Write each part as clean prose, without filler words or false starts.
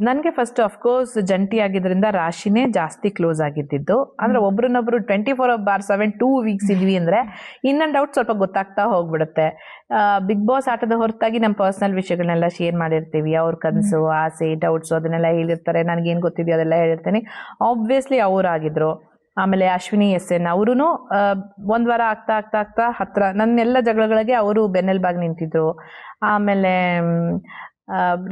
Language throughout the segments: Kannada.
ನನಗೆ ಫಸ್ಟ್ ಅಫ್ಕೋರ್ಸ್ ಜಂಟಿ ಆಗಿದ್ರಿಂದ ರಾಶಿನೇ ಜಾಸ್ತಿ ಕ್ಲೋಸ್ ಆಗಿದ್ದು. ಅಂದ್ರೆ ಒಬ್ರನ್ನೊಬ್ರು 24/7 2 ವೀಕ್ಸ್ ಇದ್ವಿ ಅಂದ್ರೆ ಇನ್ ಅಂಡ್ ಔಟ್ ಸ್ವಲ್ಪ ಗೊತ್ತಾಗ್ತಾ ಹೋಗ್ಬಿಡುತ್ತೆ. ಬಿಗ್ ಬಾಸ್ ಆಟದ ಹೊರತಾಗಿ ನಮ್ಮ ಪರ್ಸನಲ್ ವಿಷಯಗಳನ್ನೆಲ್ಲ ಶೇರ್ ಮಾಡಿರ್ತೀವಿ. ಅವ್ರ ಕನಸು, ಆಸೆ, ಡೌಟ್ಸು ಅದನ್ನೆಲ್ಲ ಹೇಳಿರ್ತಾರೆ. ನನಗೇನು ಗೊತ್ತಿದೆಯೋ ಅದೆಲ್ಲ ಹೇಳಿರ್ತೀನಿ. ಆಬ್ವಿಯಸ್ಲಿ ಅವರಾಗಿದ್ರು. ಆಮೇಲೆ ಅಶ್ವಿನಿ SN ಅವರು ಒಂದ್ ವಾರ ಆಗ್ತಾ ಹತ್ರ ನನ್ನೆಲ್ಲ ಜಗಳಗಳಿಗೆ ಅವರು ಬೆನ್ನೆಲ್ಬಾಗಿ ನಿಂತಿದ್ರು. ಆಮೇಲೆ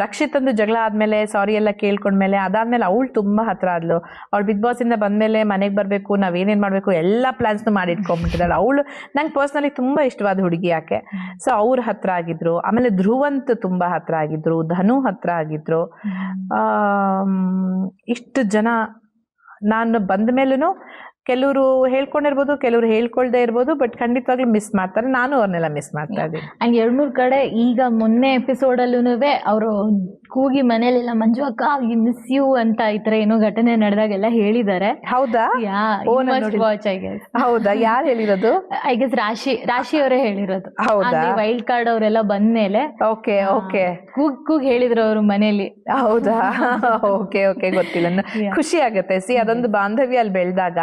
ರಕ್ಷಿತಂದು ಜಗಳ ಆದ್ಮೇಲೆ ಸಾರಿ ಎಲ್ಲ ಕೇಳ್ಕೊಂಡ್ಮೇಲೆ ಅದಾದ್ಮೇಲೆ ಅವಳು ತುಂಬಾ ಹತ್ರ ಆದ್ಲು. ಅವಳು ಬಿಗ್ ಬಾಸ್ ಇಂದ ಬಂದ್ಮೇಲೆ ಮನೆಗೆ ಬರ್ಬೇಕು, ನಾವೇನೇನ್ ಮಾಡ್ಬೇಕು ಎಲ್ಲ ಪ್ಲಾನ್ಸ್ನು ಮಾಡಿ ಇಟ್ಕೊಂಡ್ಬಿಟ್ಟಿದ್ದಾಳೆ. ಅವಳು ನಂಗೆ ಪರ್ಸ್ನಲಿ ತುಂಬಾ ಇಷ್ಟವಾದ ಹುಡುಗಿ ಯಾಕೆ. ಸೊ ಅವ್ರ ಹತ್ರ ಆಗಿದ್ರು. ಆಮೇಲೆ ಧ್ರುವಂತ್ ತುಂಬಾ ಹತ್ರ ಆಗಿದ್ರು, ಧನು ಹತ್ರ ಆಗಿದ್ರು. ಇಷ್ಟು ಜನ ನಾನು ಬಂದ ಮೇಲೂ ಕೆಲವರು ಹೇಳ್ಕೊಂಡಿರ್ಬೋದು, ಕೆಲವರು ಹೇಳ್ಕೊಳ್ದೇ ಇರ್ಬೋದು, ಬಟ್ ಖಂಡಿತವಾಗ್ಲೂ ಮಿಸ್ ಮಾಡ್ತಾರೆ. ನಾನು ಅವ್ರನ್ನೆಲ್ಲ ಮಿಸ್ ಮಾಡ್ತಾ ಇದ್ದೀನಿ. ಅಂಡ್ 2-3 ಕಡೆ ಈಗ ಮೊನ್ನೆ ಎಪಿಸೋಡ್ ಅಲ್ಲೂ ಅವರು ಕೂಗಿ ಮನೇಲೆಲ್ಲ ಮಂಜು ಅಕ್ಕ ಮಿಸ್ ಯು ಅಂತ ಈ ತರ ಏನೋ ಘಟನೆ ನಡೆದಾಗೆಲ್ಲ ಹೇಳಿದ್ದಾರೆ. ಹೌದಾ? ಹೌದಾ? ಯಾರು ಹೇಳಿರೋದು? ಐ ಗೆಸ್ ರಾಶಿ ಅವರೇ ಹೇಳಿರೋದು. ಹೌದಾ? ವೈಲ್ಡ್ ಕಾರ್ಡ್ ಅವರೆಲ್ಲ ಬಂದ್ಮೇಲೆ ಓಕೆ ಓಕೆ ಕೂಗ್ ಹೇಳಿದ್ರು ಅವರು ಮನೇಲಿ. ಹೌದಾ? ಓಕೆ ಓಕೆ, ಗೊತ್ತಿಲ್ಲ. ಖುಷಿ ಆಗತ್ತೆ. ಅದೊಂದು ಬಾಂಧವ್ಯ ಅಲ್ಲಿ ಬೆಳೆದಾಗ.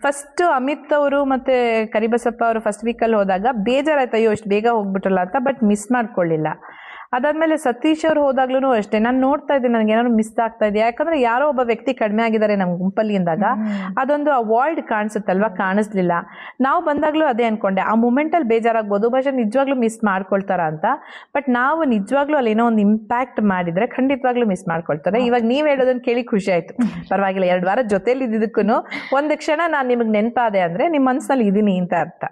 ಫಸ್ಟ್ ಅಮಿತ್ ಅವರು ಮತ್ತೆ ಕರಿಬಸಪ್ಪ ಅವರು ಫಸ್ಟ್ ವೀಕಲ್ಲಿ ಹೋದಾಗ ಬೇಜಾರಾಯ್ತು, ಅಯ್ಯೋ ಇಷ್ಟು ಬೇಗ ಹೋಗ್ಬಿಟ್ರಲ್ಲ ಅಂತ. ಬಟ್ ಮಿಸ್ ಮಾಡ್ಕೊಳ್ಳಿಲ್ಲ. ಅದಾದ್ಮೇಲೆ ಸತೀಶ್ ಅವ್ರು ಹೋದಾಗ್ಲೂ ಅಷ್ಟೇ ನಾನು ನೋಡ್ತಾ ಇದ್ದೀನಿ, ನನಗೆ ಏನಾದ್ರು ಮಿಸ್ ಆಗ್ತಾ ಇದೆ. ಯಾಕಂದ್ರೆ ಯಾರೋ ಒಬ್ಬ ವ್ಯಕ್ತಿ ಕಡಿಮೆ ಆಗಿದ್ದಾರೆ ನಮ್ಮ ಗುಂಪಲ್ಲಿ ಅಂದಾಗ ಅದೊಂದು ಅವಾಯ್ಡ್ ಕಾಣಿಸುತ್ತಲ್ವಾ, ಕಾಣಿಸ್ಲಿಲ್ಲ. ನಾವು ಬಂದಾಗ್ಲೂ ಅದೇ ಅನ್ಕೊಂಡೆ, ಆ ಮೂಮೆಂಟಲ್ಲಿ ಬೇಜಾರಾಗ್ಬೋದು, പക്ഷെ ನಿಜವಾಗ್ಲೂ ಮಿಸ್ ಮಾಡ್ಕೊಳ್ತಾರ ಅಂತ. ಬಟ್ ನಾವು ನಿಜವಾಗ್ಲೂ ಅಲ್ಲಿ ಏನೋ ಒಂದು ಇಂಪ್ಯಾಕ್ಟ್ ಮಾಡಿದ್ರೆ ಖಂಡಿತವಾಗ್ಲೂ ಮಿಸ್ ಮಾಡ್ಕೊಳ್ತಾರೆ. ಇವಾಗ ನೀವ್ ಹೇಳೋದನ್ನ ಕೇಳಿ ಖುಷಿ ಆಯ್ತು. ಪರವಾಗಿಲ್ಲ, 2 ವಾರ ಜೊತೆಲಿ ಇದ್ದಿದ್ದಕ್ಕೂ ಒಂದು ಕ್ಷಣ ನಾನು ನಿಮಗೆ ನೆನಪಾದೆ ಅಂದ್ರೆ ನಿಮ್ಮ ಮನಸ್ಸಿನಲ್ಲಿ ಇದೀನಿ ಅಂತ ಅರ್ಥ.